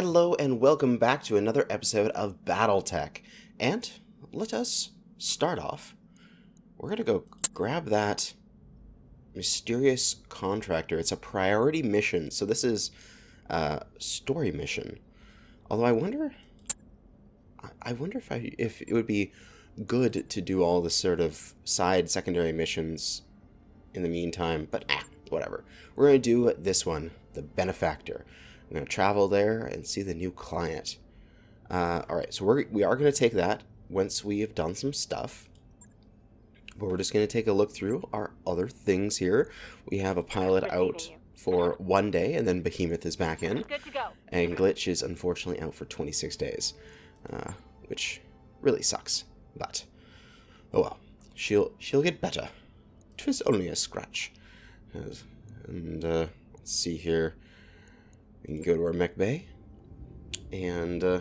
Hello and welcome back to another episode of Battletech. And let us start off. We're going to go grab that mysterious contractor. It's a priority mission, so this is a story mission. Although I wonder if it would be good to do all the sort of secondary missions in the meantime, but whatever. We're going to do this one, the Benefactor. I'm going to travel there and see the new client. Alright, so we are going to take that once we have done some stuff. But we're just going to take a look through our other things here. We have a pilot out for 1 day, and then Behemoth is back in. Good to go. And Glitch is unfortunately out for 26 days. Which really sucks. But, oh well. She'll get better. 'Twas only a scratch. And, let's see here. We can go to our mech bay, and we're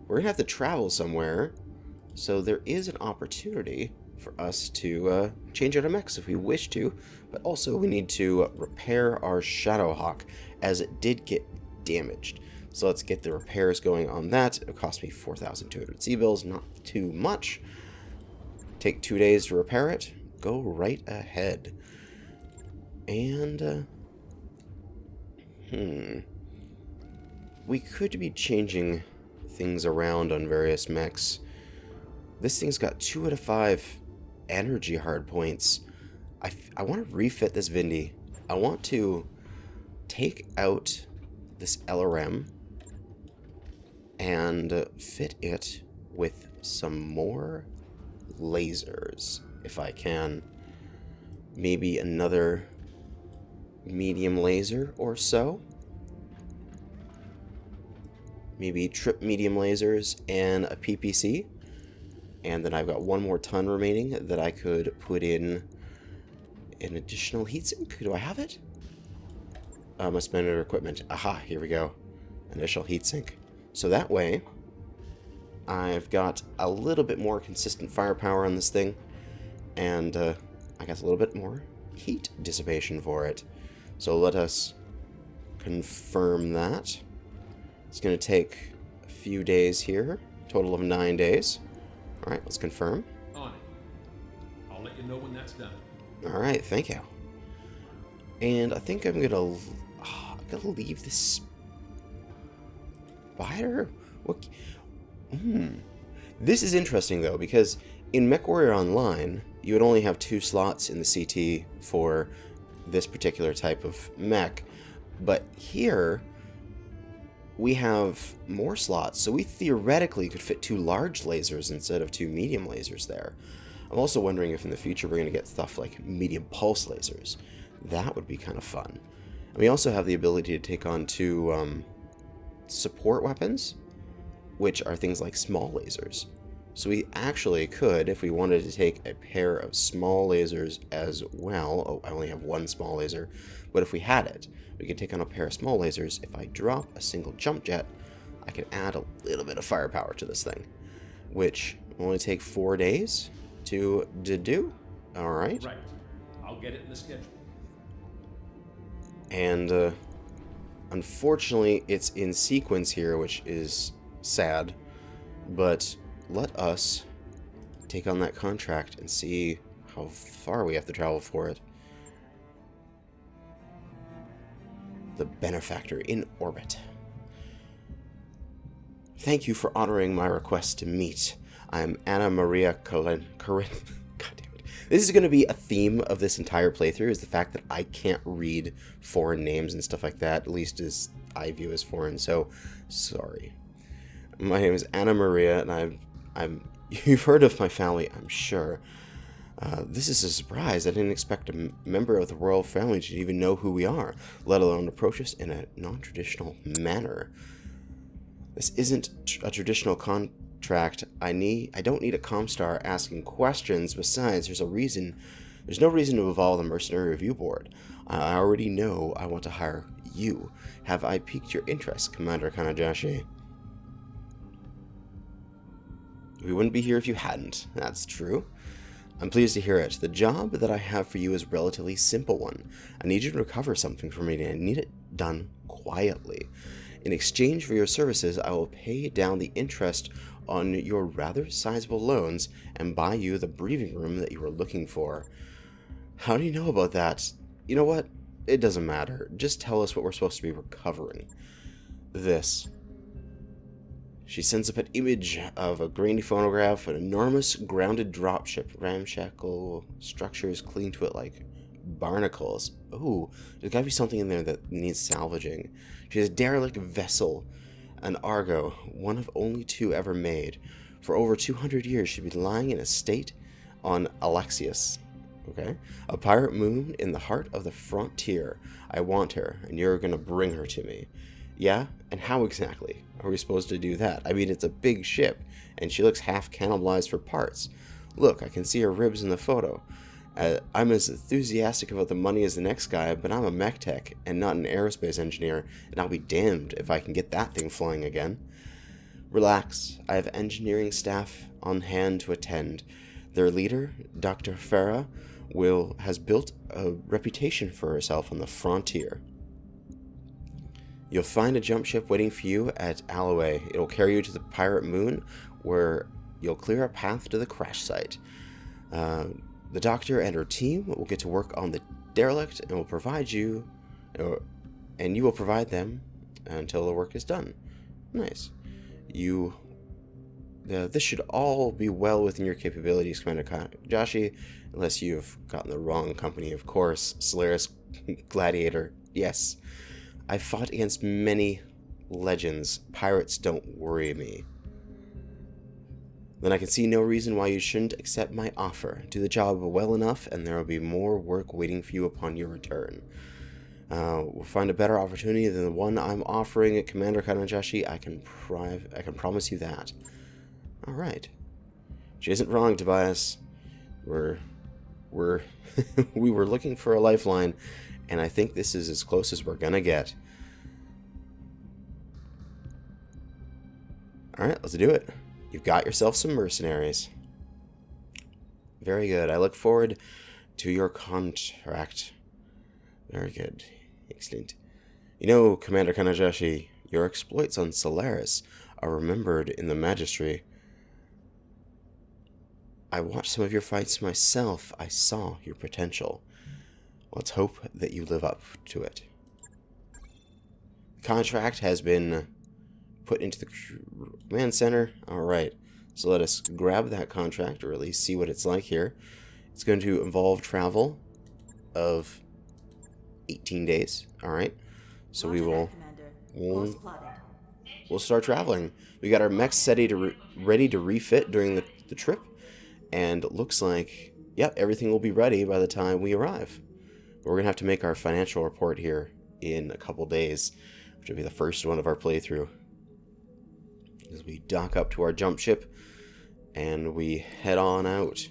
going to have to travel somewhere, so there is an opportunity for us to change out our mechs if we wish to, but also we need to repair our Shadowhawk, as it did get damaged. So let's get the repairs going on that. It cost me 4,200 C-bills, not too much. Take 2 days to repair it. Go right ahead. And, we could be changing things around on various mechs. This thing's got 2 out of 5 energy hard points. I want to refit this Vindy. I want to take out this LRM and fit it with some more lasers, if I can. Maybe another medium laser or so. Maybe trip medium lasers and a PPC. And then I've got 1 more ton remaining that I could put in an additional heatsink. Do I have it? Must spend under equipment. Aha, here we go. Initial heatsink. So that way, I've got a little bit more consistent firepower on this thing. And I got a little bit more heat dissipation for it. So let us confirm that. It's going to take a few days here, total of 9 days. All right, let's confirm. On it. I'll let you know when that's done. All right, thank you. And I think I'm gonna leave this spider. What? This is interesting though, because in MechWarrior Online, you would only have 2 slots in the CT for this particular type of mech, but here we have more slots, so we theoretically could fit 2 large lasers instead of 2 medium lasers there. I'm also wondering if in the future we're going to get stuff like medium pulse lasers. That would be kind of fun. And we also have the ability to take on 2 support weapons, which are things like small lasers. So we actually could, if we wanted to take a pair of small lasers as well. Oh, I only have 1 small laser, but if we had it, we could take on a pair of small lasers. If I drop a single jump jet, I can add a little bit of firepower to this thing, which will only take 4 days to do. All right. Right. I'll get it in the schedule. And unfortunately, it's in sequence here, which is sad. But let us take on that contract and see how far we have to travel for it. The Benefactor in orbit. Thank you for honoring my request to meet. I'm Anna Maria Corinne. God damn it. This is going to be a theme of this entire playthrough, is the fact that I can't read foreign names and stuff like that, at least as I view as foreign, so sorry. My name is Anna Maria, and you've heard of my family, I'm sure. This is a surprise. I didn't expect a member of the royal family to even know who we are, let alone approach us in a non-traditional manner. This isn't a traditional contract. I don't need a Comstar asking questions. Besides, there's no reason to evolve the Mercenary Review Board. I already know I want to hire you. Have I piqued your interest, Commander Kanajashi? We wouldn't be here if you hadn't. That's true. I'm pleased to hear it. The job that I have for you is a relatively simple one. I need you to recover something for me, and I need it done quietly. In exchange for your services, I will pay down the interest on your rather sizable loans and buy you the breathing room that you were looking for. How do you know about that? You know what? It doesn't matter. Just tell us what we're supposed to be recovering. This. She sends up an image of a grainy phonograph, an enormous grounded dropship, ramshackle structures cling to it like barnacles. Ooh, there's gotta be something in there that needs salvaging. She has a derelict vessel, an Argo, one of only 2 ever made. For over 200 years, she'd been lying in a state on Alexius. Okay? A pirate moon in the heart of the frontier. I want her, and you're gonna bring her to me. Yeah? And how exactly are we supposed to do that? I mean, it's a big ship, and she looks half cannibalized for parts. Look, I can see her ribs in the photo. I'm as enthusiastic about the money as the next guy, but I'm a mech tech and not an aerospace engineer, and I'll be damned if I can get that thing flying again. Relax. I have engineering staff on hand to attend. Their leader, Dr. Farah, has built a reputation for herself on the frontier. You'll find a jump ship waiting for you at Alloway. It'll carry you to the pirate moon, where you'll clear a path to the crash site. The doctor and her team will get to work on the derelict and will provide you, and you will provide them until the work is done. Nice. This should all be well within your capabilities, Commander Kanajashi, unless you've gotten the wrong company, of course. Solaris Gladiator, yes. I've fought against many legends. Pirates don't worry me. Then I can see no reason why you shouldn't accept my offer. Do the job well enough, and there will be more work waiting for you upon your return. We'll find a better opportunity than the one I'm offering at Commander Kanajashi. I can promise you that. All right. She isn't wrong, Tobias. We were looking for a lifeline, and I think this is as close as we're gonna get. All right, let's do it. You've got yourself some mercenaries. Very good. I look forward to your contract. Very good. Excellent. You know, Commander Kanajashi, your exploits on Solaris are remembered in the Magistry. I watched some of your fights myself. I saw your potential. Let's hope that you live up to it. The contract has been put into the command center. Alright, so let us grab that contract, or at least see what it's like here. It's going to involve travel of 18 days. Alright, so we'll start traveling. We got our mechs ready to refit during the trip, and it looks like, yep, everything will be ready by the time we arrive. We're going to have to make our financial report here in a couple days, which will be the first one of our playthrough. As we dock up to our jump ship, and we head on out.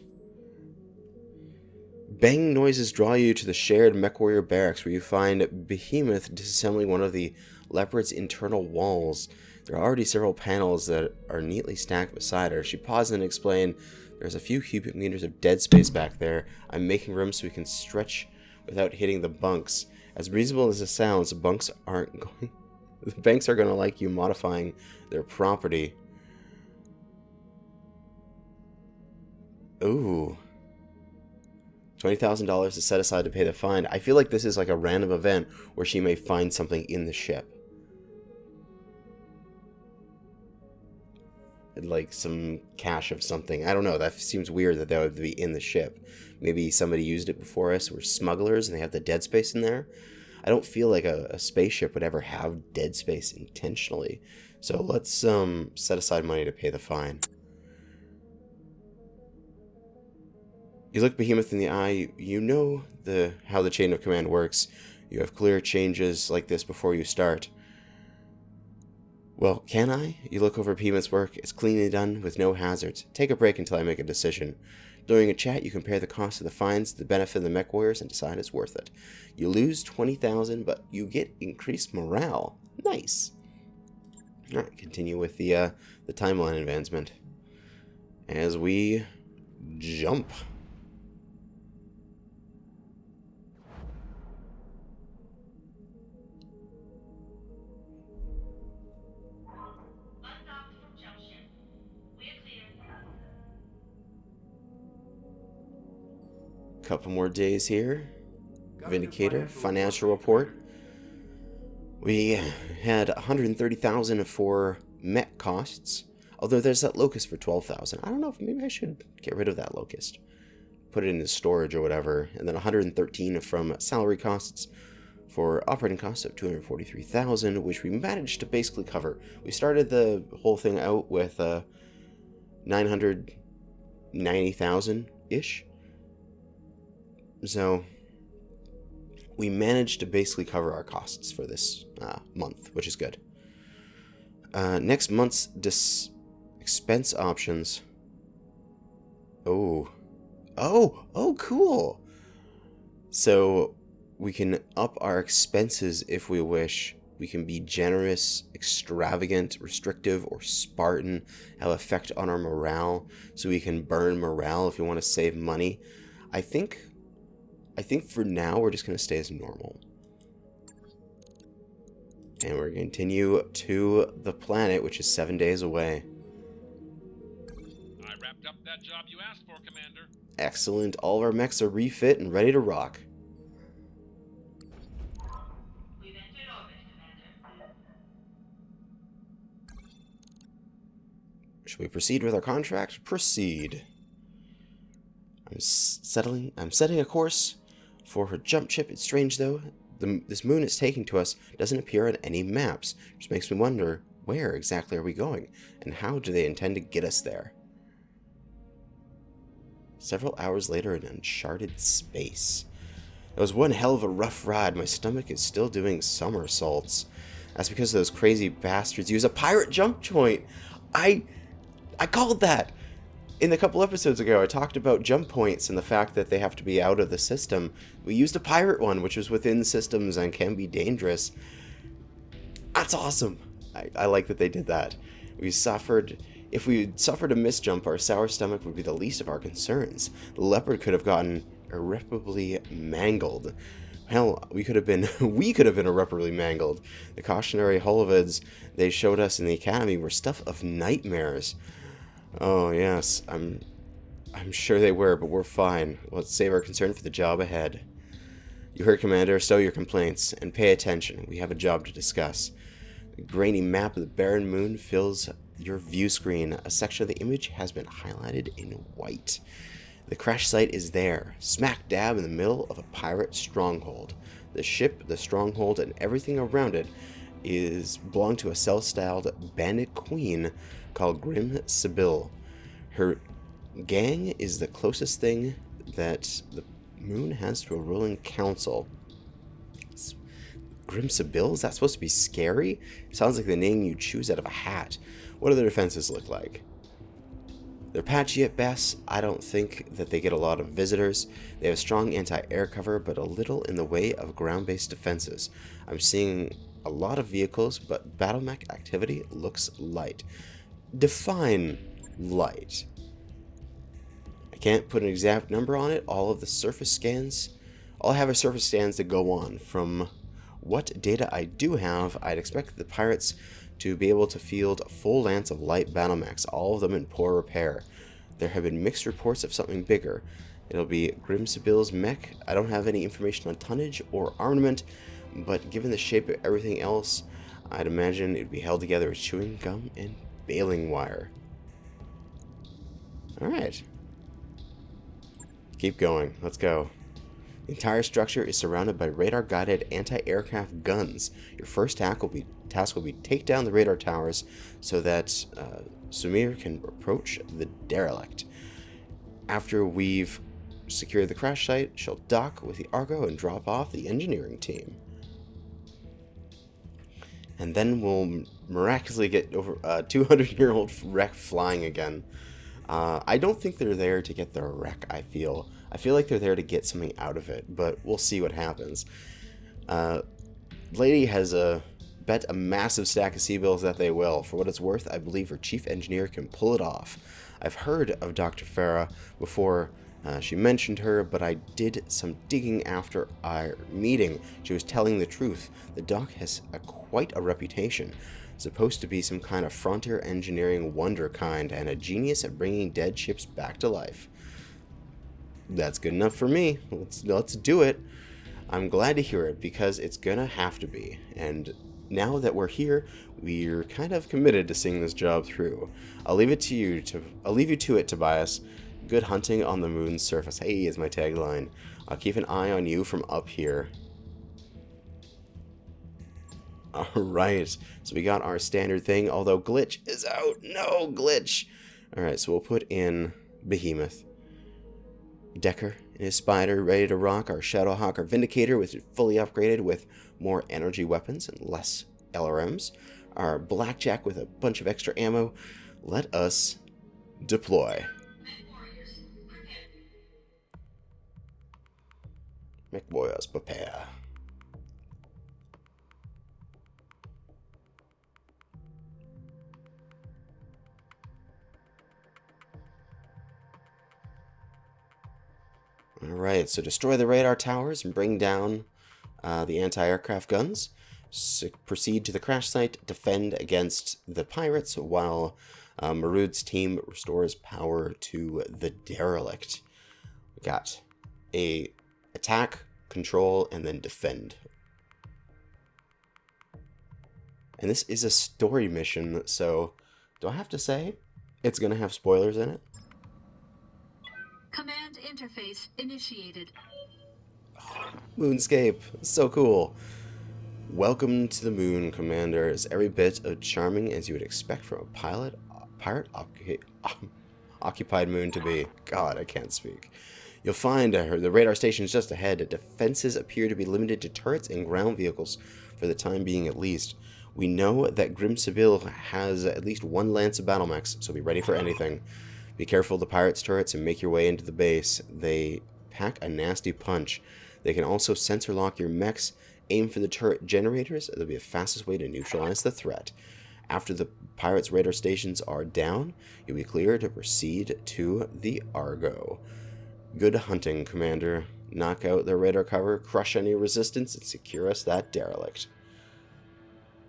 Banging noises draw you to the shared MechWarrior barracks, where you find Behemoth disassembling one of the Leopard's internal walls. There are already several panels that are neatly stacked beside her. She pauses and explains, "There's a few cubic meters of dead space back there. I'm making room so we can stretch without hitting the bunks. As reasonable as it sounds, the banks are going to like you modifying their property." Ooh. $20,000 is set aside to pay the fine. I feel like this is like a random event where she may find something in the ship. Like some cache of something. I don't know. That seems weird that would be in the ship. Maybe somebody used it before us. We're smugglers and they have the dead space in there. I don't feel like a spaceship would ever have dead space intentionally. So let's set aside money to pay the fine. You look Behemoth in the eye. You know how the chain of command works. You have clear changes like this before you start. Well, can I? You look over Behemoth's work. It's cleanly done with no hazards. Take a break until I make a decision. During a chat, you compare the cost of the fines to the benefit of the mech warriors and decide it's worth it. You lose 20,000, but you get increased morale. Nice. All right, continue with the timeline advancement as we jump. Couple more days here. Vindicator, financial report. We had 130,000 for mech costs, although there's that locust for 12,000. I don't know if maybe I should get rid of that locust, put it into storage or whatever, and then 113 from salary costs for operating costs of 243,000, which we managed to basically cover. We started the whole thing out with 990,000 ish, so we managed to basically cover our costs for this month, which is good. Next month's expense options. Oh, cool. So we can up our expenses if we wish. We can be generous, extravagant, restrictive, or Spartan, have effect on our morale. So we can burn morale if we want to save money. I think for now we're just going to stay as normal. And we're going to continue to the planet, which is 7 days away. I wrapped up that job you asked for, Commander. Excellent. All of our mechs are refit and ready to rock. We've entered orbit, Commander. Should we proceed with our contract? Proceed. I'm setting a course for her jump ship. It's strange, though. This moon it's taking to us doesn't appear on any maps, which makes me wonder, where exactly are we going, and how do they intend to get us there? Several hours later in uncharted space. It was one hell of a rough ride. My stomach is still doing somersaults. That's because those crazy bastards use a pirate jump point. I called that. In a couple episodes ago, I talked about jump points and the fact that they have to be out of the system. We used a pirate one, which was within systems and can be dangerous. That's awesome. I like that they did that. If we suffered a misjump, our sour stomach would be the least of our concerns. The leopard could have gotten irreparably mangled. Hell, we could have been irreparably mangled. The cautionary holovids they showed us in the academy were stuff of nightmares. Oh yes, I'm sure they were, but we're fine. Let's save our concern for the job ahead. You heard, Commander. Stow your complaints and pay attention. We have a job to discuss. The grainy map of the barren moon fills your view screen. A section of the image has been highlighted in white. The crash site is there, smack dab in the middle of a pirate stronghold. The ship, the stronghold, and everything around it belong to a self-styled bandit queen called Grim Sibyl. Her gang is the closest thing that the moon has to a ruling council. Grim Sibyl? Is that supposed to be scary? Sounds like the name you choose out of a hat. What do their defenses look like? They're patchy at best. I don't think that they get a lot of visitors. They have a strong anti-air cover, but a little in the way of ground-based defenses. I'm seeing a lot of vehicles, but battle mech activity looks light. Define light. I can't put an exact number on it. All I have are surface scans to go on. From what data I do have, I'd expect the pirates to be able to field a full lance of light battle mechs, all of them in poor repair. There have been mixed reports of something bigger. It'll be Grim Sibyl's mech. I don't have any information on tonnage or armament, but given the shape of everything else, I'd imagine it'd be held together with chewing gum and baling wire. Alright. Keep going. Let's go. The entire structure is surrounded by radar-guided anti-aircraft guns. Your first task will be take down the radar towers so that Sumir can approach the derelict. After we've secured the crash site, she'll dock with the Argo and drop off the engineering team. And then we'll miraculously get over a 200-year-old wreck flying again. I don't think they're there to get their wreck, I feel like they're there to get something out of it, but we'll see what happens. Lady has bet a massive stack of C-bills that they will. For what it's worth, I believe her chief engineer can pull it off. I've heard of Dr. Farah before. She mentioned her, but I did some digging after our meeting. She was telling the truth. The doc has quite a reputation. Supposed to be some kind of frontier engineering wonder kind, and a genius at bringing dead ships back to life. That's good enough for me. Let's do it. I'm glad to hear it because it's gonna have to be. And now that we're here, we're kind of committed to seeing this job through. I'll leave you to it, Tobias. Good hunting on the moon's surface. Hey, is my tagline. I'll keep an eye on you from up here. Alright, so we got our standard thing, although Glitch is out. No, Glitch! Alright, so we'll put in Behemoth. Decker and his Spider ready to rock. Our Shadowhawk, our Vindicator, which is fully upgraded with more energy weapons and less LRMs. Our Blackjack with a bunch of extra ammo. Let us deploy. Mech Warriors, prepare. Alright, so destroy the radar towers and bring down the anti-aircraft guns. Proceed to the crash site, defend against the pirates, while Marud's team restores power to the derelict. We got a attack, control, and then defend. And this is a story mission, so do I have to say it's going to have spoilers in it? Command interface initiated. Moonscape, so cool. Welcome to the moon, Commander. Is every bit as charming as you would expect from a pirate occupied moon to be. God, I can't speak. You'll find the radar station is just ahead. Defenses appear to be limited to turrets and ground vehicles, for the time being at least. We know that Grim Sibyl has at least one lance of battle mechs, so be ready for anything. Be careful of the pirates' turrets and make your way into the base. They pack a nasty punch. They can also sensor lock your mechs. Aim for the turret generators. It'll be the fastest way to neutralize the threat. After the pirates' radar stations are down, you'll be clear to proceed to the Argo. Good hunting, Commander. Knock out their radar cover, crush any resistance, and secure us that derelict.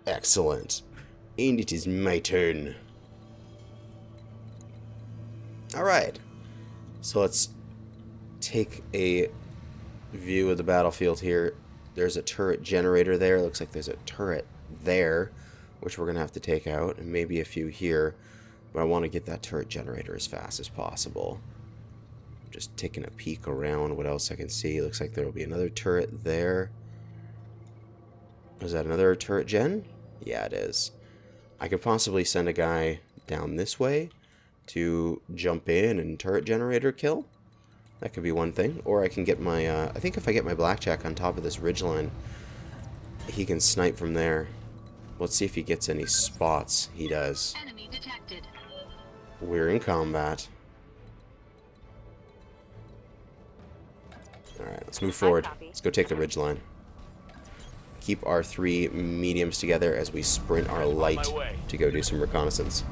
Excellent. And it is my turn. Alright, so let's take a view of the battlefield here. There's a turret generator there. Looks like there's a turret there, which we're going to have to take out, and maybe a few here. But I want to get that turret generator as fast as possible. Just taking a peek around what else I can see. Looks like there will be another turret there. Is that another turret gen? Yeah, it is. I could possibly send a guy down this way to jump in and turret generator kill. That could be one thing. Or I can get my, I think if I get my Blackjack on top of this ridgeline, he can snipe from there. Let's see if he gets any spots. He does. Enemy detected. We're in combat. Alright, let's move forward. Let's go take the ridgeline. Keep our 3 mediums together as we sprint our light to go do some reconnaissance.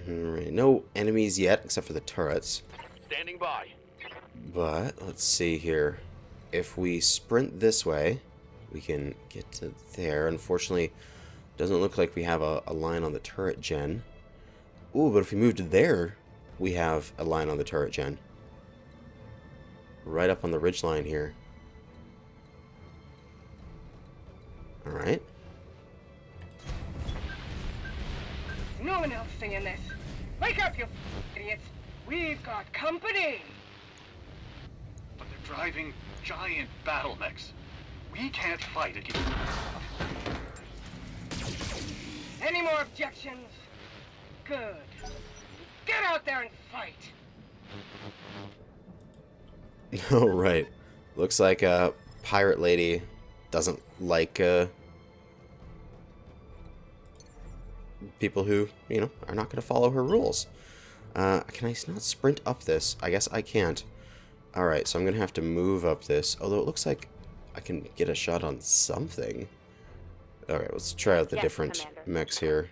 Alright, no enemies yet, except for the turrets. Standing by. But, let's see here. If we sprint this way, we can get to there. Unfortunately, doesn't look like we have a line on the turret gen. Ooh, but if we move to there, we have a line on the turret gen. Right up on the ridge line here. Alright. No one else saying this. Wake up, you idiots. We've got company. But they're driving giant battle mechs. We can't fight against. Any more objections? Good. Get out there and fight. Alright. Looks like a pirate lady doesn't like people who, you know, are not going to follow her rules. Can I not sprint up this? I guess I can't. Alright, so I'm going to have to move up this. Although it looks like I can get a shot on something. Alright, let's try out the different mechs here.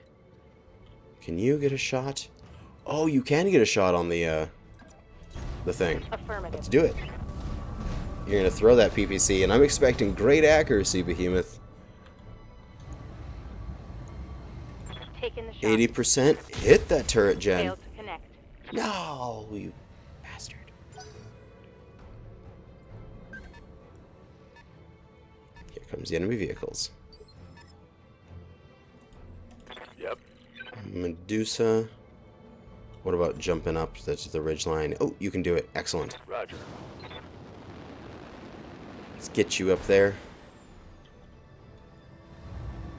Can you get a shot? Oh, you can get a shot on the thing. Let's do it. You're going to throw that PPC, and I'm expecting great accuracy, Behemoth. Taking the shot. 80%. Hit that turret gen. Failed to connect. No, you bastard. Here comes the enemy vehicles. Yep. Medusa. What about jumping up to the ridgeline? Oh, you can do it. Excellent. Roger. Let's get you up there.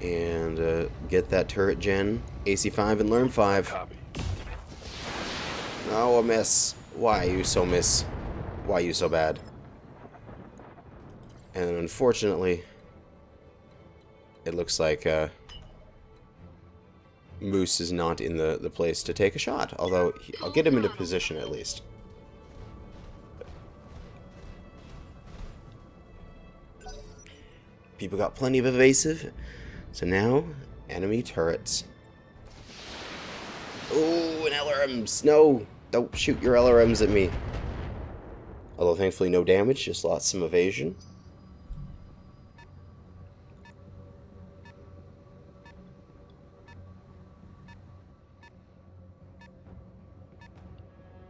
And get that turret gen. AC5 and learn 5. Copy. No, a miss. Why you so miss? Why you so bad? And unfortunately, it looks like Moose is not in the place to take a shot. Although, I'll get him into position at least. People got plenty of evasive. So now, enemy turrets. Oh, and LRMs. No, don't shoot your LRMs at me. Although thankfully no damage, just lost some evasion.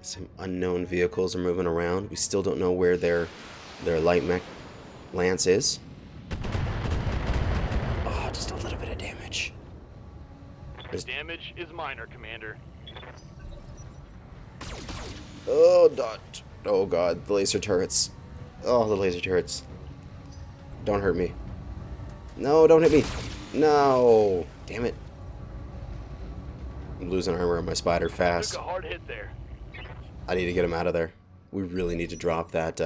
Some unknown vehicles are moving around. We still don't know where their light mech lance is. Oh, just a little bit of damage. The damage is minor, Commander. Oh, dot. Oh god, the laser turrets. Oh, the laser turrets. Don't hurt me. No, don't hit me. No. Damn it. I'm losing armor on my spider fast. Took a hard hit there. I need to get him out of there. We really need to drop that.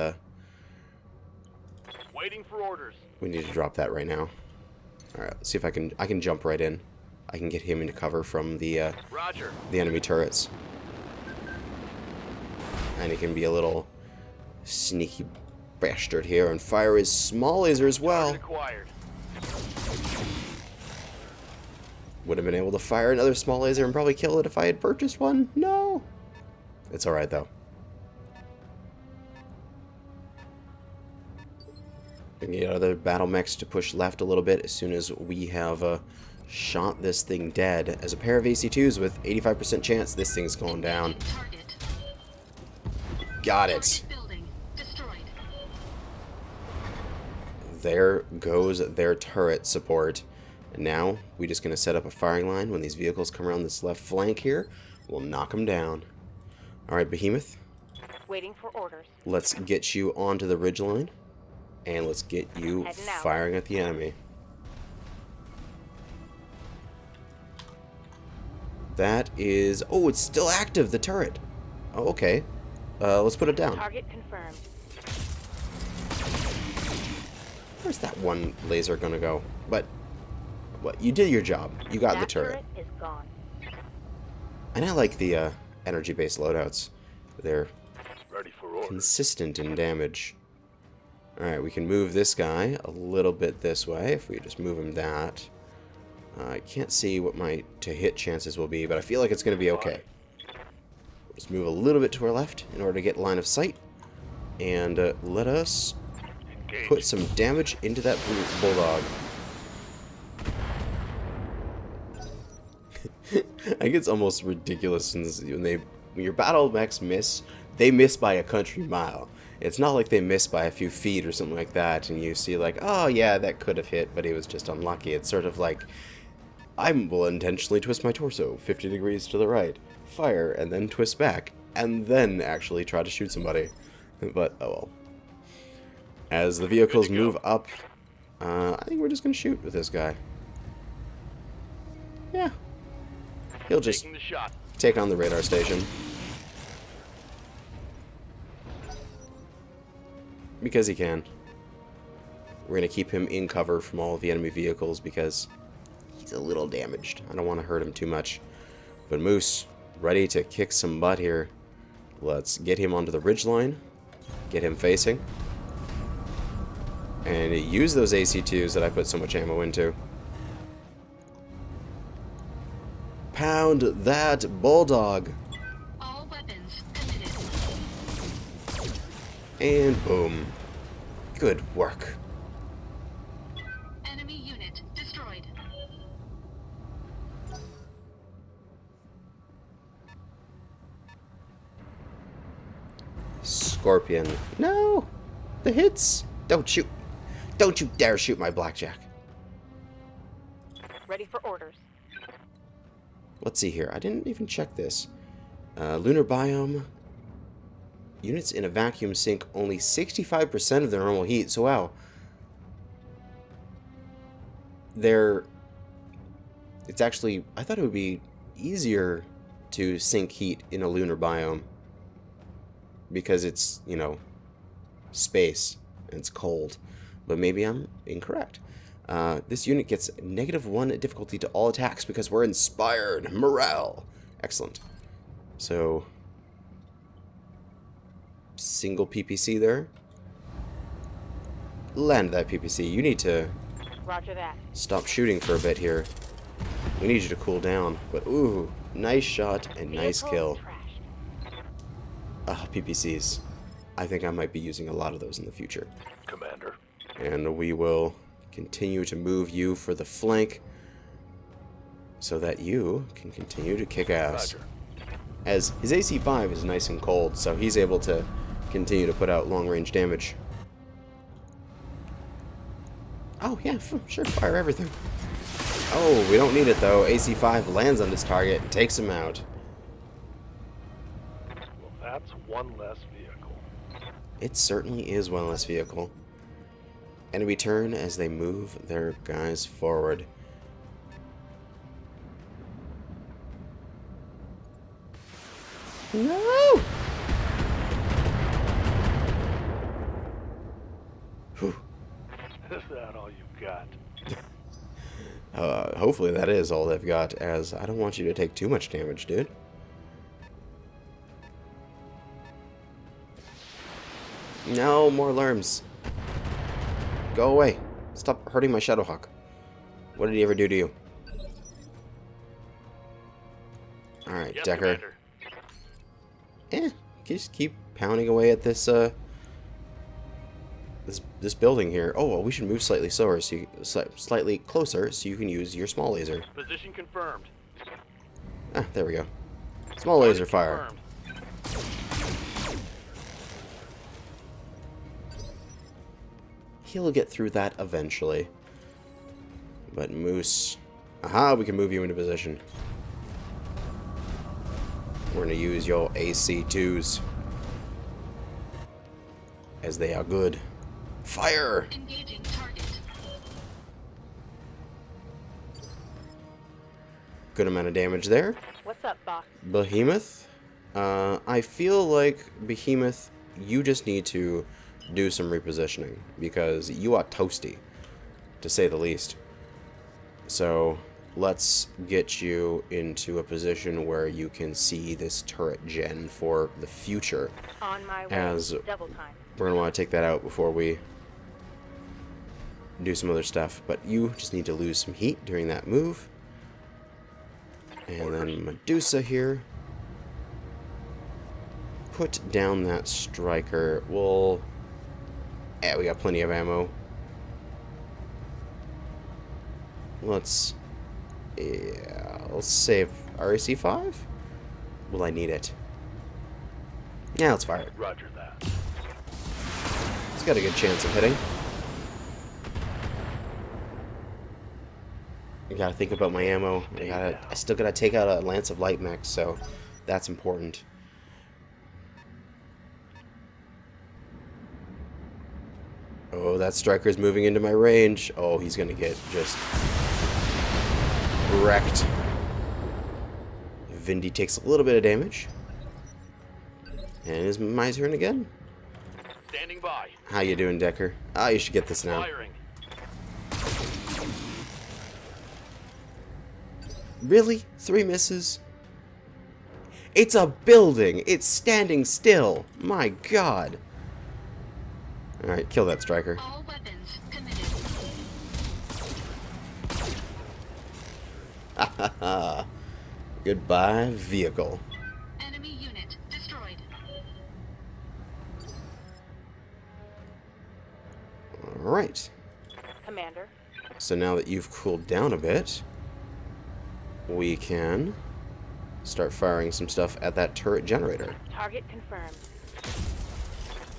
Waiting for orders. We need to drop that right now. Alright, let's see if I can jump right in. I can get him into cover from the Roger. enemy turrets. And he can be a little sneaky bastard here and fire his small laser as well. Target acquired. Would have been able to fire another small laser and probably kill it if I had purchased one. No. It's alright though. We can get other battle mechs to push left a little bit as soon as we have shot this thing dead. As a pair of AC2s with 85% chance, this thing's going down. Target. Got it. Target building destroyed. There goes their turret support. And now, we're just going to set up a firing line. When these vehicles come around this left flank here, we'll knock them down. Alright, Behemoth. Waiting for orders. Let's get you onto the ridgeline. And let's get you Heading out. firing at the enemy. That is... Oh, it's still active, the turret. Oh, okay. Let's put it down. Target confirmed. Where's that one laser gonna go? But, what? You did your job. You got the That turret. is gone. And I like the energy-based loadouts. They're Ready for orders. consistent in damage. Alright, we can move this guy a little bit this way, if we just move him that. I can't see what my to-hit chances will be, but I feel like it's going to be okay. We'll just move a little bit to our left in order to get line of sight. And let us Engage. put some damage into that bulldog. I think it's almost ridiculous when your battle mechs miss, they miss by a country mile. It's not like they miss by a few feet or something like that, and you see like, oh yeah, that could have hit, but he was just unlucky. It's sort of like, I will intentionally twist my torso 50 degrees to the right, fire, and then twist back, and then actually try to shoot somebody. But, oh well. As the vehicles move up, I think we're just going to shoot with this guy. Yeah. He'll just Taking the shot. take on the radar station. Because he can. We're going to keep him in cover from all of the enemy vehicles because he's a little damaged. I don't want to hurt him too much. But Moose, ready to kick some butt here. Let's get him onto the ridgeline. Get him facing. And use those AC2s that I put so much ammo into. Pound that bulldog. All weapons committed. And boom. Good work. Enemy unit destroyed. Scorpion. No! The hits! Don't shoot. Don't you dare shoot my blackjack. Ready for orders. Let's see here. I didn't even check this. Lunar biome. Units in a vacuum sink only 65% of their normal heat. So, wow. It's actually... I thought it would be easier to sink heat in a lunar biome. Because it's, you know, space. And it's cold. But maybe I'm incorrect. This unit gets -1 difficulty to all attacks because we're inspired. Morale. Excellent. So, single PPC there. Land that PPC. You need to Roger that. stop shooting for a bit here. We need you to cool down. But, ooh, nice shot and nice Vehicle kill. trashed. PPCs. I think I might be using a lot of those in the future. Commander. And we will continue to move you for the flank so that you can continue to kick ass. Roger. As his AC-5 is nice and cold, so he's able to continue to put out long-range damage. Oh, yeah, sure, fire everything. Oh, we don't need it, though. AC-5 lands on this target and takes him out. Well, that's one less vehicle. It certainly is one less vehicle. Enemy turn as they move their guys forward. No! Whew. Is that all you've got? Hopefully that is all they've got, as I don't want you to take too much damage, dude. No, more alarms. Go away. Stop hurting my Shadowhawk. What did he ever do to you? Alright, Yes, Decker. Commander. Just keep pounding away at this, this building here. Oh, well, we should move slightly slower, so slightly closer, so you can use your small laser. Position confirmed. Ah, there we go. Small laser fire. Confirmed. He'll get through that eventually. But Moose... Aha, we can move you into position. We're going to use your AC-2s. As they are good. Fire! Engaging target. Good amount of damage there. What's up, boss? Behemoth? I feel like Behemoth, you just need to do some repositioning. Because you are toasty, to say the least. So, let's get you into a position where you can see this turret gen for the future. On my way. As Double time. we're going to want to take that out before we do some other stuff. But you just need to lose some heat during that move. And then Medusa here. Put down that striker. We'll... Yeah, we got plenty of ammo. Let's... Yeah, let's save RAC-5? Will I need it? Yeah, let's fire it. Roger that. It's got a good chance of hitting. I gotta think about my ammo. I still gotta take out a Lance of Light mech, so that's important. Oh, that striker's moving into my range. Oh, he's gonna get just wrecked. Vindy takes a little bit of damage. And it's my turn again. Standing by. How you doing, Decker? Ah, you should get this now. Firing. Really? 3 misses? It's a building! It's standing still! My god! Alright, kill that striker. All weapons committed. Hahaha. Goodbye, vehicle. Enemy unit destroyed. Alright. Commander. So now that you've cooled down a bit, we can start firing some stuff at that turret generator. Target confirmed.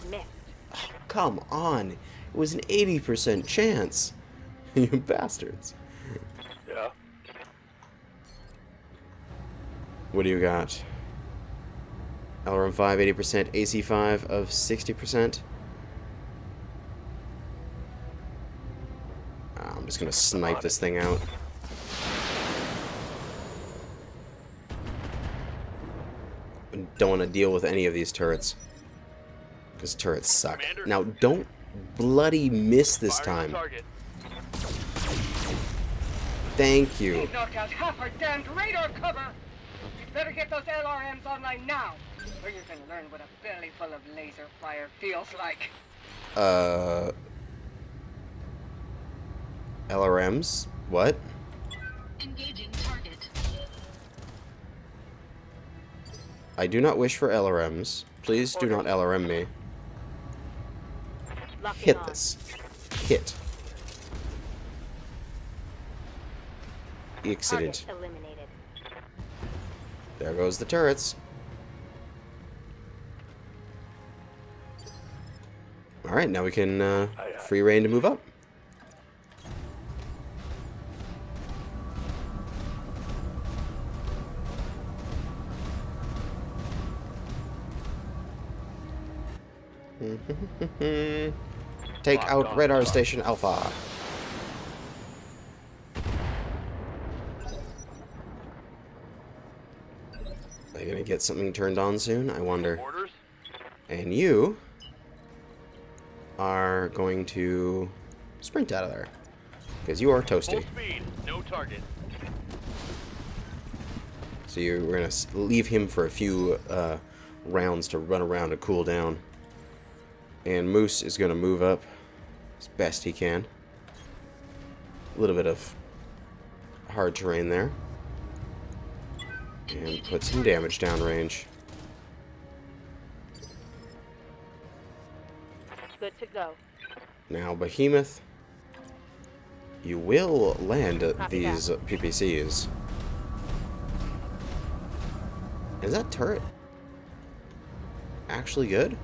Missed. Oh, come on. It was an 80% chance. You bastards. Yeah. What do you got? LRM 5, 80%, AC 5 of 60%. I'm just gonna snipe this thing out. Don't want to deal with any of these turrets. Because turrets suck. Commander. Now, don't bloody miss this Firing on time. target. Thank you. We've knocked out half our damned radar cover. You'd better get those LRMs online now, or you can learn what a belly full of laser fire feels like. LRMs? What? Engaging target. I do not wish for LRMs. Please do not LRM me. Locking Hit on. this. Hit. Excellent. Target eliminated. There goes the turrets. Alright, now we can free reign to move up. Take out radar station Alpha. Are they gonna get something turned on soon? I wonder. Orders. And you are going to sprint out of there. Because you are Full toasty. speed. No target. So we're going to leave him for a few rounds to run around and cool down. And Moose is going to move up as best he can. A little bit of hard terrain there. And put some damage downrange. Good to go. Now, Behemoth, you will land Copy these that. PPCs. Is that turret actually good?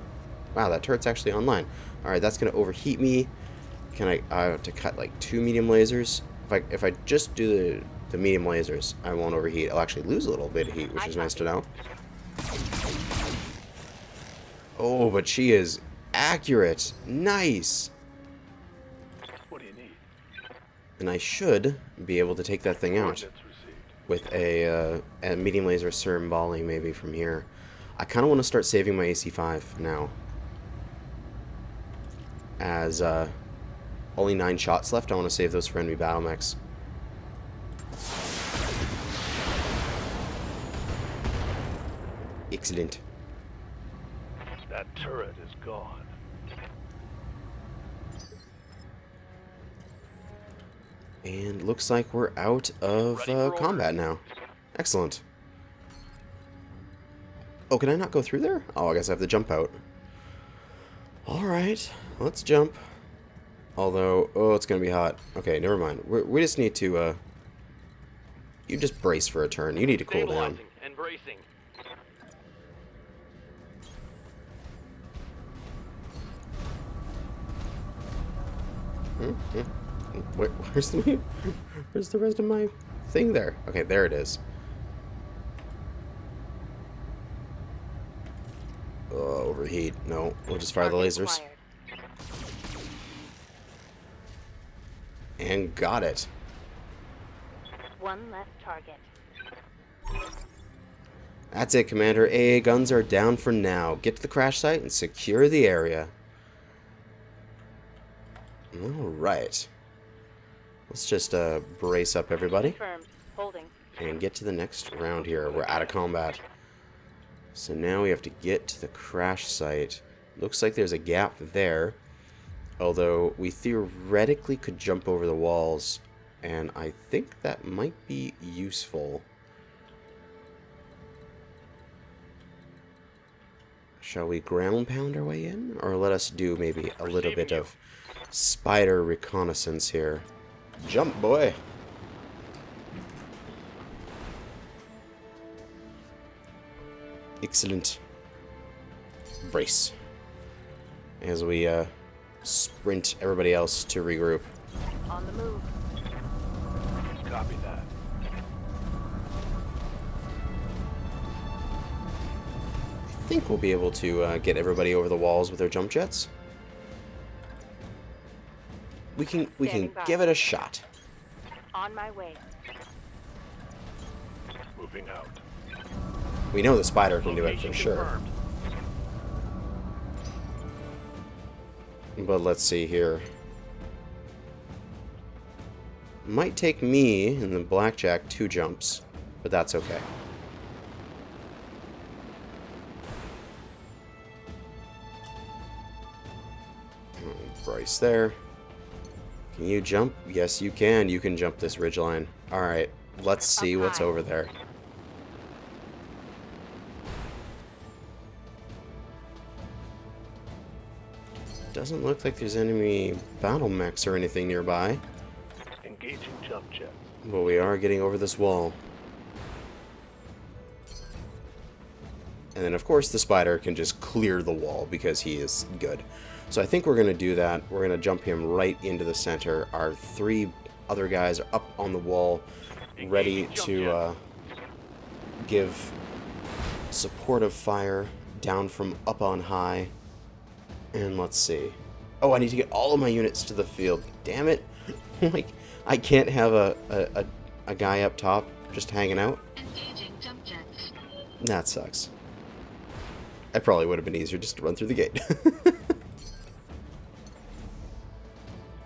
Wow, that turret's actually online. Alright, that's going to overheat me. Can I have to cut like 2 medium lasers? If I just do the medium lasers, I won't overheat. I'll actually lose a little bit of heat, which is nice to know. Oh, but she is accurate. Nice. What do you need? And I should be able to take that thing out Coordinates received. with a medium laser CERN volley maybe from here. I kind of want to start saving my AC5 now. As only 9 shots left, I want to save those for enemy battle mechs. Excellent. That turret is gone. And looks like we're out of combat now. Excellent. Oh, can I not go through there? Oh, I guess I have to jump out. Alright, let's jump. Although, oh, it's going to be hot. Okay, never mind. We just need to, you just brace for a turn. You need to cool down. Stabilizing and bracing. Where's the rest of my thing there? Okay, there it is. Oh, overheat. No, we'll just fire the Target lasers. acquired. And got it. One less target. That's it, Commander. AA guns are down for now. Get to the crash site and secure the area. Alright. Let's just brace up, everybody. Confirmed. Holding. And get to the next round here. We're out of combat. So now we have to get to the crash site. Looks like there's a gap there. Although we theoretically could jump over the walls. And I think that might be useful. Shall we ground pound our way in? Or let us do maybe a little bit of spider reconnaissance here. Jump, boy! Excellent. Brace. As we sprint everybody else to regroup. On the move. Copy that. I think we'll be able to get everybody over the walls with their jump jets. We can Standing by. give it a shot. On my way. Moving out. We know the spider can do it for Location sure. confirmed. But let's see here. Might take me and the blackjack 2 jumps, but that's okay. Bryce there. Can you jump? Yes, you can. You can jump this ridgeline. Alright, let's see Up what's high. over there. Doesn't look like there's enemy battle mechs or anything nearby, Engaging jump jet. but we are getting over this wall. And then, of course, the spider can just clear the wall because he is good. So I think we're going to do that. We're going to jump him right into the center. Our 3 other guys are up on the wall, ready to give supportive fire down from up on high. And let's see. Oh, I need to get all of my units to the field. Damn it. Like, I can't have a guy up top just hanging out. Engaging jump jets. That sucks. It probably would have been easier just to run through the gate.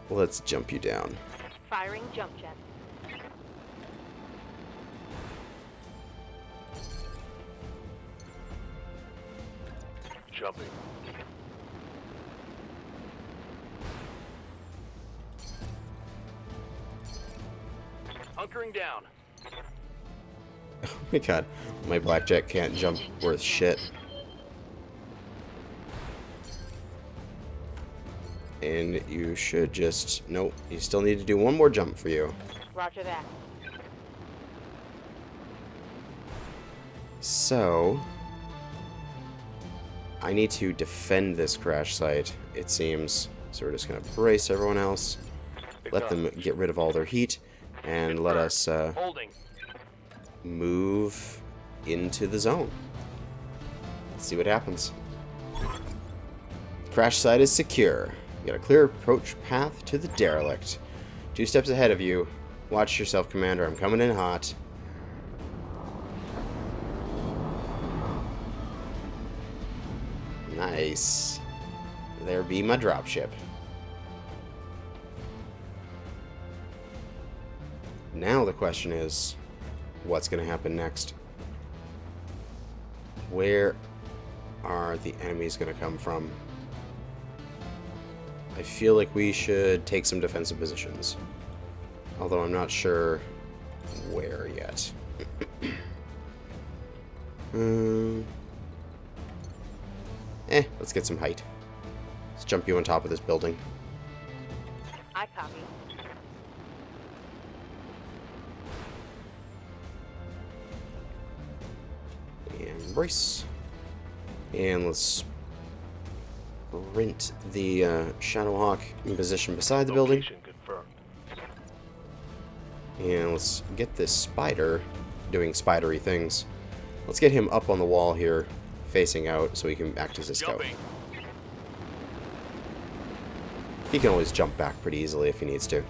Let's jump you down. Firing jump jet. Jumping. Hunkering down. Oh my god, my blackjack can't jump worth shit. And you should just... Nope, you still need to do one more jump for you. Roger that. So... I need to defend this crash site, it seems. So we're just going to brace everyone else. Let them get rid of all their heat. And let us Holding. move into the zone. Let's see what happens. Crash site is secure. You got a clear approach path to the derelict. 2 steps ahead of you. Watch yourself, Commander. I'm coming in hot. Nice. There be my dropship. Now the question is, what's going to happen next? Where are the enemies going to come from? I feel like we should take some defensive positions. Although I'm not sure where yet. Let's get some height. Let's jump you on top of this building. I copy. And brace. And let's sprint the Shadowhawk in position beside the building. Location confirmed. And let's get this spider doing spidery things. Let's get him up on the wall here, facing out, so he can act as a scout. Jumping. He can always jump back pretty easily if he needs to.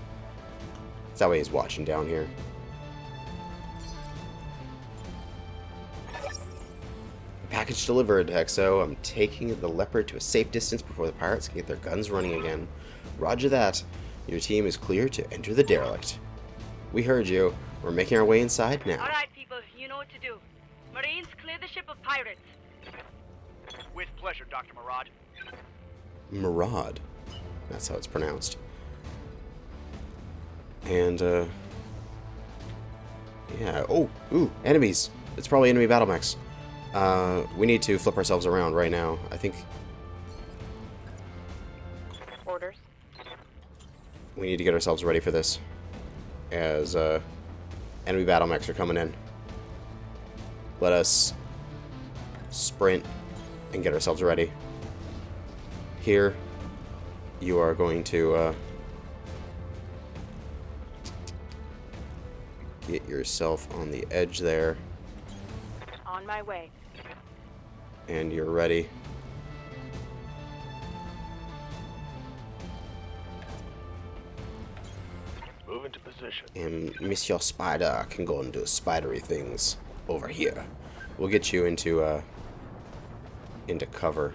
That way he's watching down here. Package delivered, Hexo. I'm taking the Leopard to a safe distance before the pirates can get their guns running again. Roger that. Your team is clear to enter the derelict. We heard you. We're making our way inside now. All right, people, you know what to do. Marines, clear the ship of pirates. With pleasure, Dr. Murad. Murad. That's how it's pronounced. And, yeah. Oh, ooh, enemies. It's probably enemy battle mechs. We need to flip ourselves around right now. I think... Orders. We need to get ourselves ready for this, as enemy battle mechs are coming in. Let us sprint and get ourselves ready. Here, you are going to get yourself on the edge there, On my way. and you're ready. Move into position. And Monsieur Spider can go and do spidery things over here. We'll get you into cover.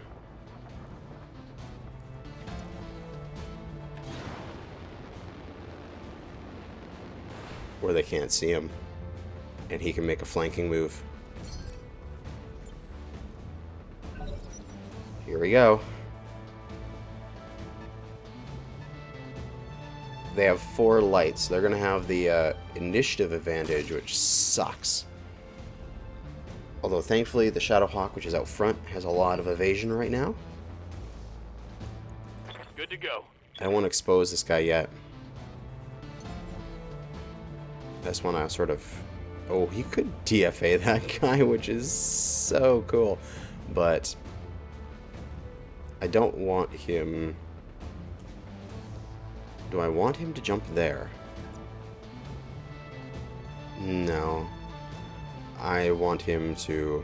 Where they can't see him. And he can make a flanking move. Here we go. They have 4 lights. They're going to have the initiative advantage, which sucks. Although, thankfully, the Shadowhawk, which is out front, has a lot of evasion right now. Good to go. I don't want to expose this guy yet. That's when I sort of... Oh, he could DFA that guy, which is so cool. But I don't want him... Do I want him to jump there? No. I want him to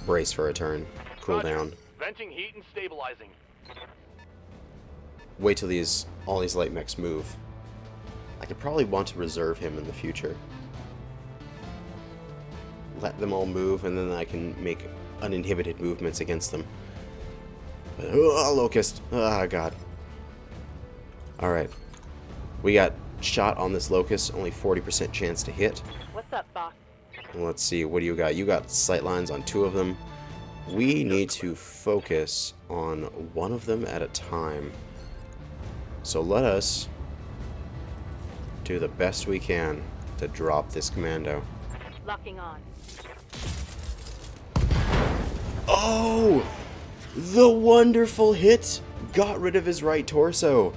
brace for a turn. Cool Roger. down. Venting heat and stabilizing. Wait till all these light mechs move. I could probably want to reserve him in the future. Let them all move, and then I can make uninhibited movements against them. But, Locust! Ah, God. Alright. We got shot on this Locust, only 40% chance to hit. What's up, boss? Let's see, what do you got? You got sight lines on 2 of them. We need to focus on 1 of them at a time. So let us do the best we can to drop this commando. Locking on. Oh! The wonderful hit got rid of his right torso.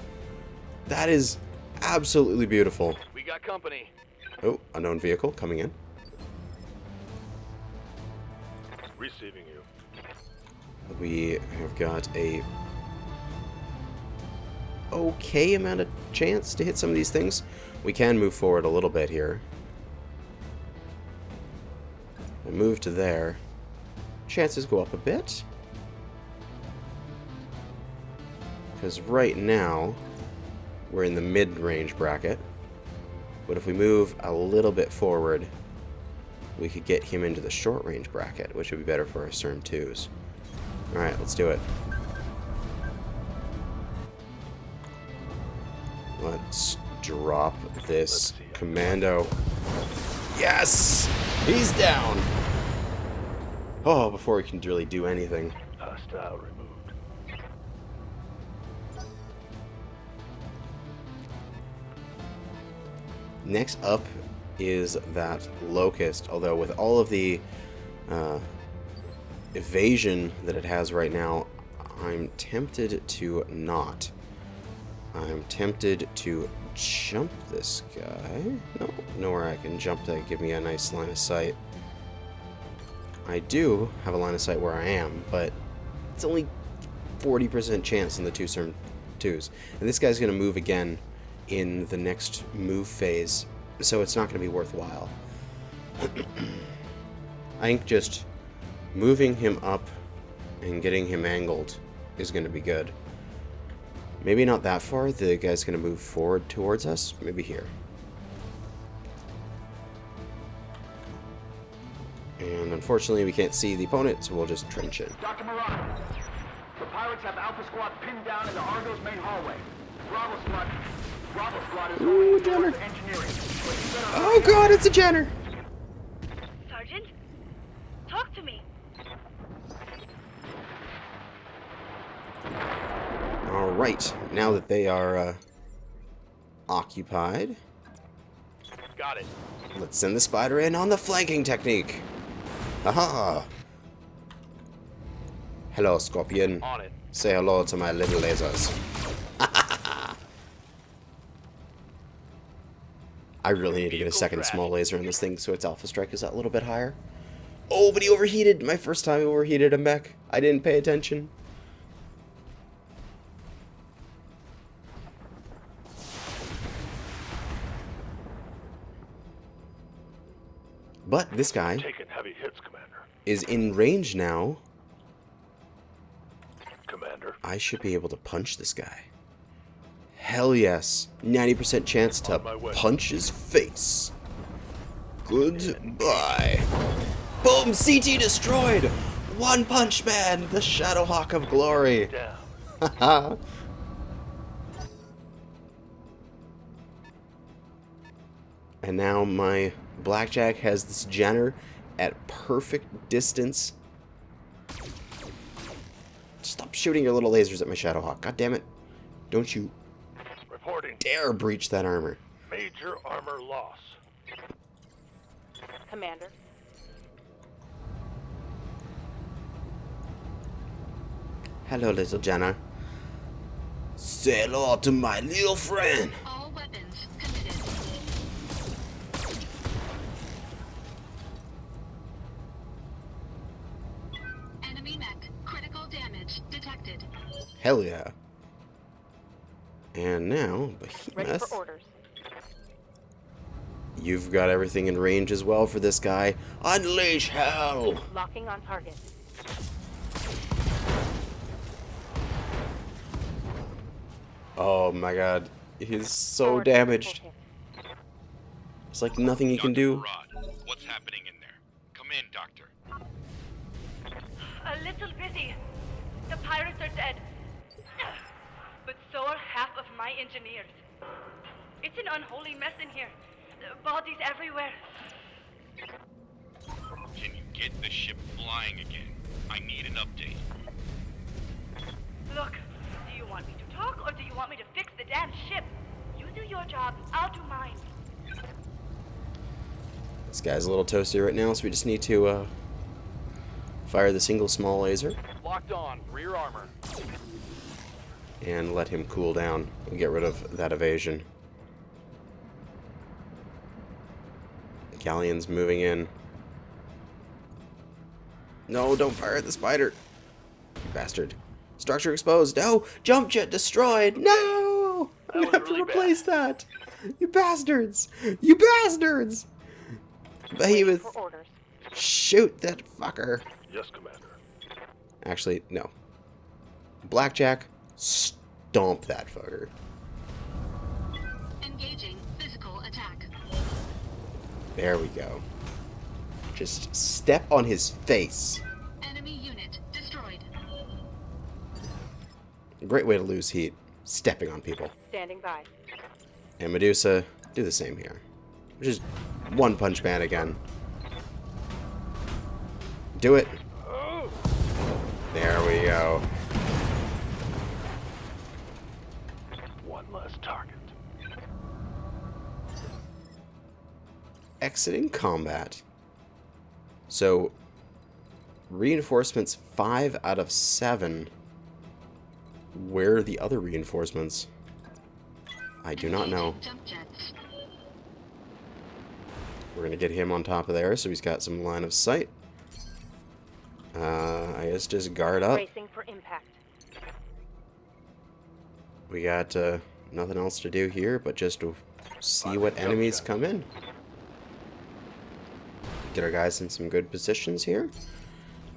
That is absolutely beautiful. We got company. Oh, unknown vehicle coming in. Receiving you. We have got a okay amount of chance to hit some of these things. We can move forward a little bit here. I move to there. Chances go up a bit. Because right now, we're in the mid-range bracket. But if we move a little bit forward, we could get him into the short-range bracket, which would be better for our CERN 2s. Alright, let's do it. Let's drop this commando. Yes! He's down! Oh, before we can really do anything. Hostile removed. Next up is that Locust, although with all of the evasion that it has right now, I'm tempted to not. I'm tempted to jump this guy. No, nowhere I can jump that give me a nice line of sight. I do have a line of sight where I am, but it's only 40% chance in the 2 CERN 2s. And this guy's going to move again in the next move phase, so it's not going to be worthwhile. I think just moving him up and getting him angled is going to be good. Maybe not that far. The guy's going to move forward towards us. Maybe here. And unfortunately, we can't see the opponent, so we'll just trench in. Dr. Moran, the pirates have Alpha Squad pinned down in the Argo's main hallway. Bravo Squad is Ooh, going Jenner. towards engineering. Oh god, it's a Jenner! Sergeant? Talk to me. Alright, now that they are occupied, Got it. let's send the spider in on the flanking technique. Aha! Hello, Scorpion. On it. Say hello to my little lasers. I really need to get a second small laser in this thing so its alpha strike is a little bit higher. Oh, but he overheated. My first time he overheated a mech. I didn't pay attention. But this guy Taking heavy hits, Commander. is in range now. Commander. I should be able to punch this guy. Hell yes. 90% chance to On my way. punch his face. Goodbye. Boom! CT destroyed! One Punch Man, the Shadowhawk of glory. Down. Haha. And now my Blackjack has this Jenner at perfect distance. Stop shooting your little lasers at my Shadowhawk. God damn it. Don't you Reporting. dare breach that armor. Major armor loss. Commander. Hello, little Jenner. Say hello to my little friend. All weapons committed. Enemy mech. Critical damage detected. Hell yeah. And now, Ready Behemoth, for orders. you've got everything in range as well for this guy. Unleash hell! Locking on target. Oh my god. He's so Forward damaged. critical hit. It's like nothing you can Dr. do. Farad, what's happening in there? Come in, Doctor. A little busy. The pirates are dead. But so are half of my engineers. It's an unholy mess in here. Bodies everywhere. Can you get the ship flying again? I need an update. Look, do you want me to talk or do you want me to fix the damn ship? You do your job, I'll do mine. This guy's a little toasty right now, so we just need to fire the single small laser Locked on. Rear armor. and let him cool down and get rid of that evasion. Galleon's moving in. No, don't fire at the spider. You bastard. Structure exposed. No! Jump jet destroyed! No! I'm gonna have to replace that! You bastards! You bastards! Waiting Behemoth, for orders. shoot that fucker. Yes, Commander. Actually, no. Blackjack, stomp that fucker. Engaging physical attack. There we go. Just step on his face. Enemy unit destroyed. Great way to lose heat. Stepping on people. Standing by. And Medusa, do the same here. Just one punch man again. Do it. There we go. One less target. Exiting combat. So, reinforcements 5 out of 7. Where are the other reinforcements? I do not know. Jump jets. We're going to get him on top of there, so he's got some line of sight. I guess just guard up. Bracing for impact. We got nothing else to do here but just to see what enemies come in. Get our guys in some good positions here.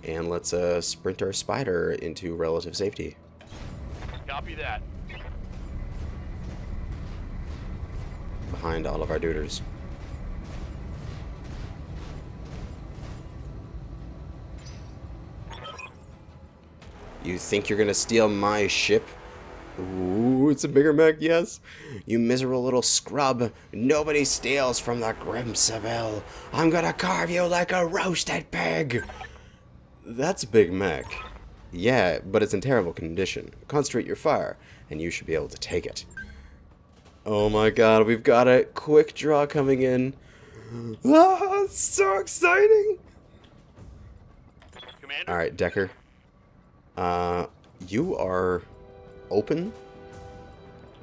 And let's sprint our spider into relative safety. Copy that. Behind all of our duders. You think you're gonna steal my ship? Ooh, it's a bigger mech, yes. You miserable little scrub. Nobody steals from the Grim Sibyl. I'm gonna carve you like a roasted pig. That's a big mech. Yeah, but it's in terrible condition. Concentrate your fire, and you should be able to take it. Oh my god, we've got a quick draw coming in. Ah, it's so exciting! Commander. Alright, Decker. You are open.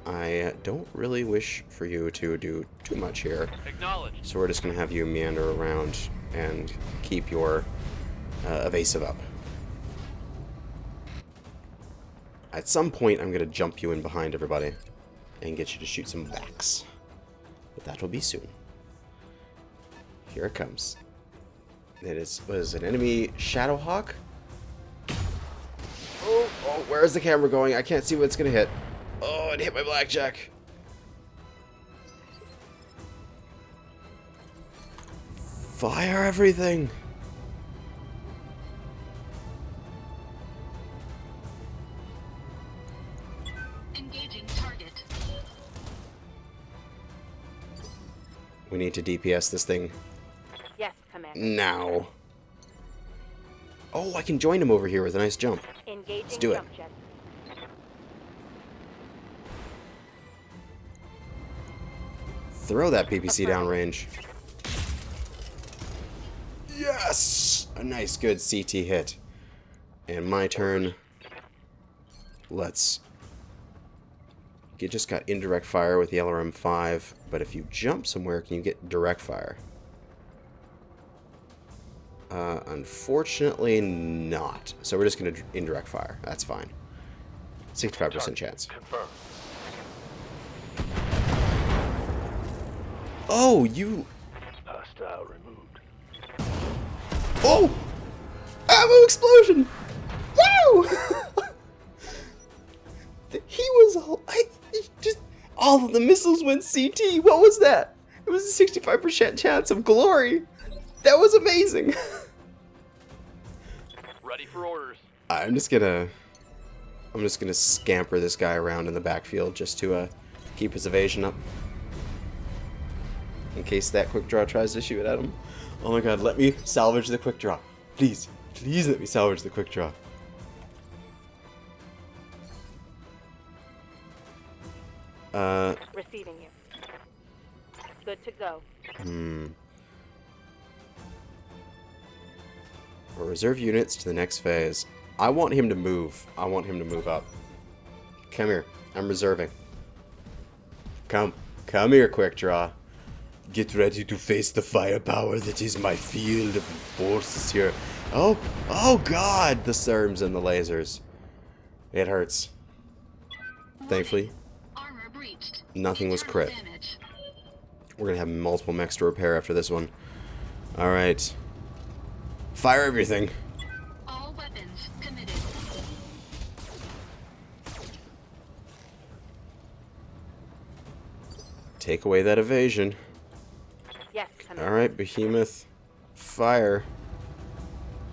I don't really wish for you to do too much here. Acknowledged. So we're just going to have you meander around and keep your evasive up. At some point, I'm going to jump you in behind everybody and get you to shoot some backs. But that will be soon. Here it comes. Was an enemy Shadowhawk? Oh, where is the camera going? I can't see what it's going to hit. Oh, it hit my blackjack. Fire everything. Engaging target. We need to DPS this thing Yes, Commander. now. Oh, I can join him over here with a nice jump. Engaging do it. jump jet. Throw that PPC downrange. Yes! A nice, good CT hit. And my turn. Let's... You just got indirect fire with the LRM-5, but if you jump somewhere, can you get direct fire? Unfortunately not. So we're just going to indirect fire. That's fine. 65% chance. Confirmed. Oh, you... Hostile removed. Oh! Ammo explosion! Woo! He was all... all of the missiles went CT. What was that? It was a 65% chance of glory. That was amazing. Ready for orders. I'm just gonna scamper this guy around in the backfield just to keep his evasion up. In case that quick draw tries to shoot at him. Oh my god, let me salvage the quick draw. Please, please let me salvage the quick draw. Receiving you. Good to go. We'll reserve units to the next phase. I want him to move. I want him to move up. Come here. I'm reserving. Come here, quick draw. Get ready to face the firepower that is my field of forces here. Oh god, the SERMs and the lasers. It hurts. Thankfully, Armor breached. nothing was crit. Internal damage. We're gonna have multiple mechs to repair after this one. Alright. Fire everything. All weapons committed. Take away that evasion. Yes, Commander. Alright, Behemoth. Fire.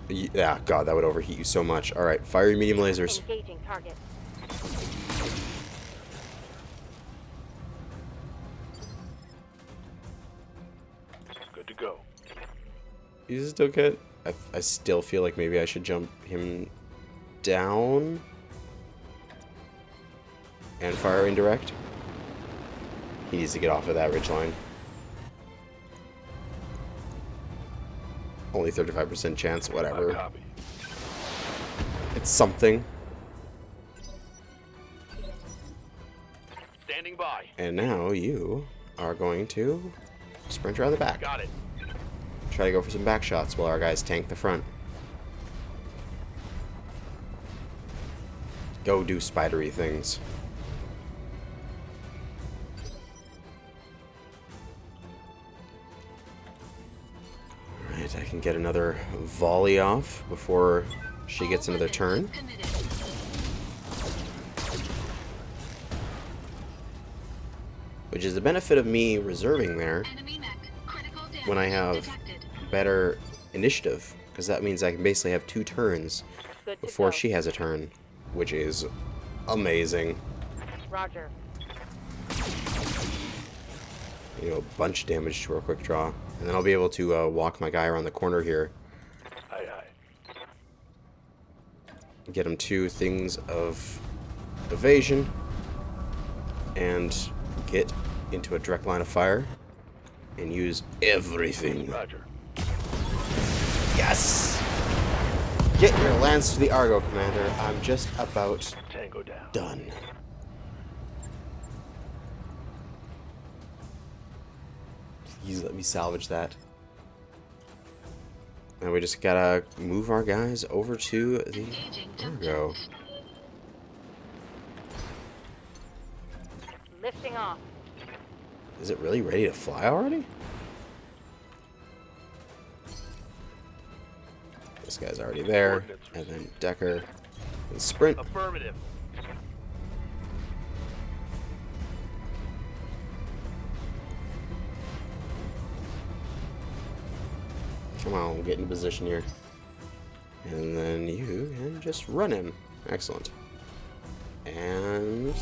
Yeah, god, that would overheat you so much. Alright, fire your medium lasers. Engaging target. Good to go. Is it still good? I still feel like maybe I should jump him down and fire indirect. He needs to get off of that ridgeline. Only 35% chance, whatever. Copy. It's something. Standing by. And now you are going to sprint around the back. Got it. Try to go for some back shots while our guys tank the front. Go do spidery things. Alright, I can get another volley off before she gets another turn. Committed. Which is the benefit of me reserving there Enemy mech. Critical damage when I have detected. better initiative. Because that means I can basically have 2 turns Good to before go. she has a turn. Which is amazing. Roger. You know, a bunch of damage to our quick draw. And then I'll be able to walk my guy around the corner here. Aye, aye. Get him 2 things of evasion. And get into a direct line of fire. And use everything. Roger. Yes! Get your lance to the Argo, Commander. I'm just about Tango down. done. Please let me salvage that. And we just gotta move our guys over to the Engaging jump Argo. jets. Lifting off. Is it really ready to fly already? This guy's already there. And then Decker and Sprint. Affirmative. Come on, we'll get into position here. And then you can just run him. Excellent. And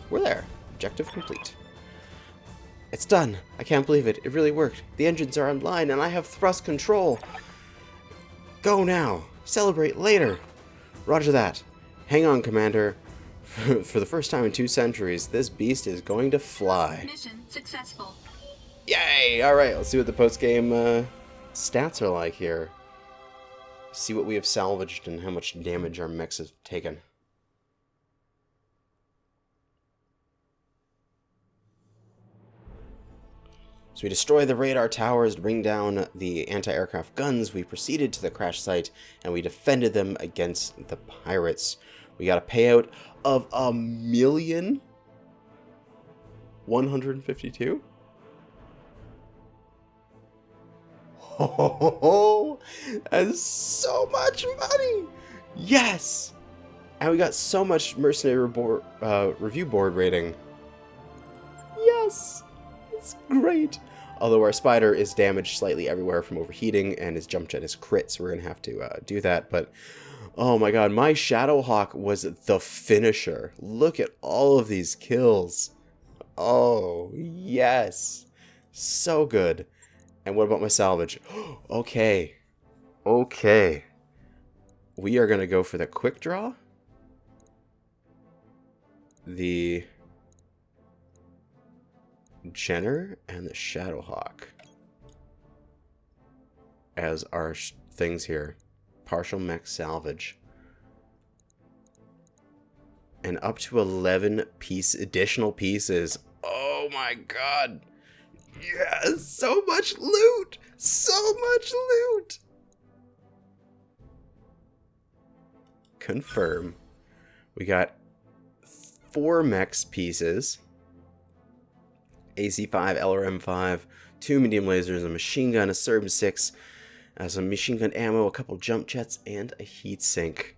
we're there. Objective complete. It's done. I can't believe it. It really worked. The engines are online and I have thrust control. Go now. Celebrate later. Roger that. Hang on, Commander. For the first time in 2 centuries, this beast is going to fly. Mission successful. Yay! Alright, let's see what the post-game stats are like here. See what we have salvaged and how much damage our mechs have taken. So we destroyed the radar towers to bring down the anti-aircraft guns. We proceeded to the crash site and we defended them against the pirates. We got a payout of $1,152,000. Oh, that's so much money! Yes! And we got so much mercenary review board rating. Yes! It's great! Although our spider is damaged slightly everywhere from overheating and his jump jet is crit, so we're going to have to do that. But, oh my god, my Shadowhawk was the finisher. Look at all of these kills. Oh, yes! So good. And what about my salvage? Okay. Okay. We are going to go for the quick draw. The Jenner and the Shadowhawk as our things here. Partial mech salvage. And up to 11 additional pieces. Oh my god. Yes, so much loot! So much loot! Confirm. We got 4 mechs pieces. AC-5, LRM-5, 2 medium lasers, a machine gun, a SERB-6, some machine gun ammo, a couple jump jets, and a heat sink.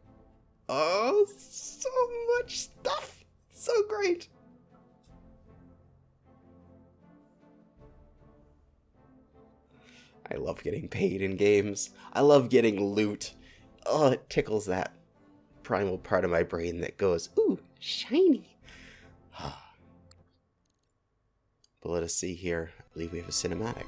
Oh, so much stuff! So great! I love getting paid in games. I love getting loot. Oh, it tickles that primal part of my brain that goes, ooh, shiny. But let us see here. I believe we have a cinematic.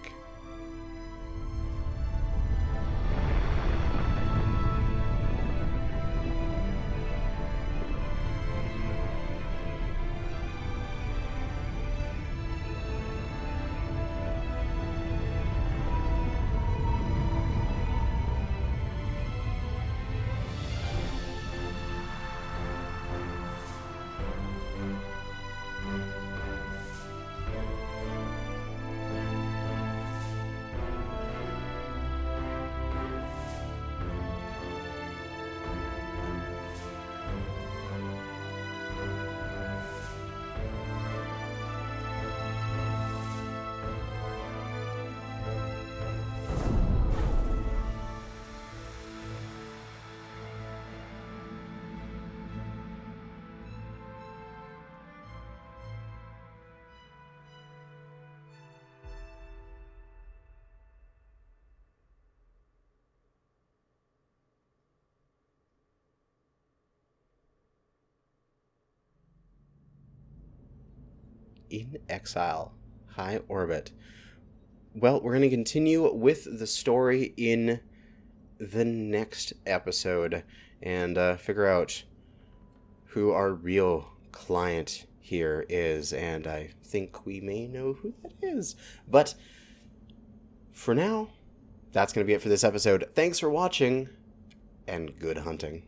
In Exile, High Orbit. Well, we're going to continue with the story in the next episode and figure out who our real client here is, and I think we may know who that is. But for now, that's going to be it for this episode. Thanks for watching, and good hunting.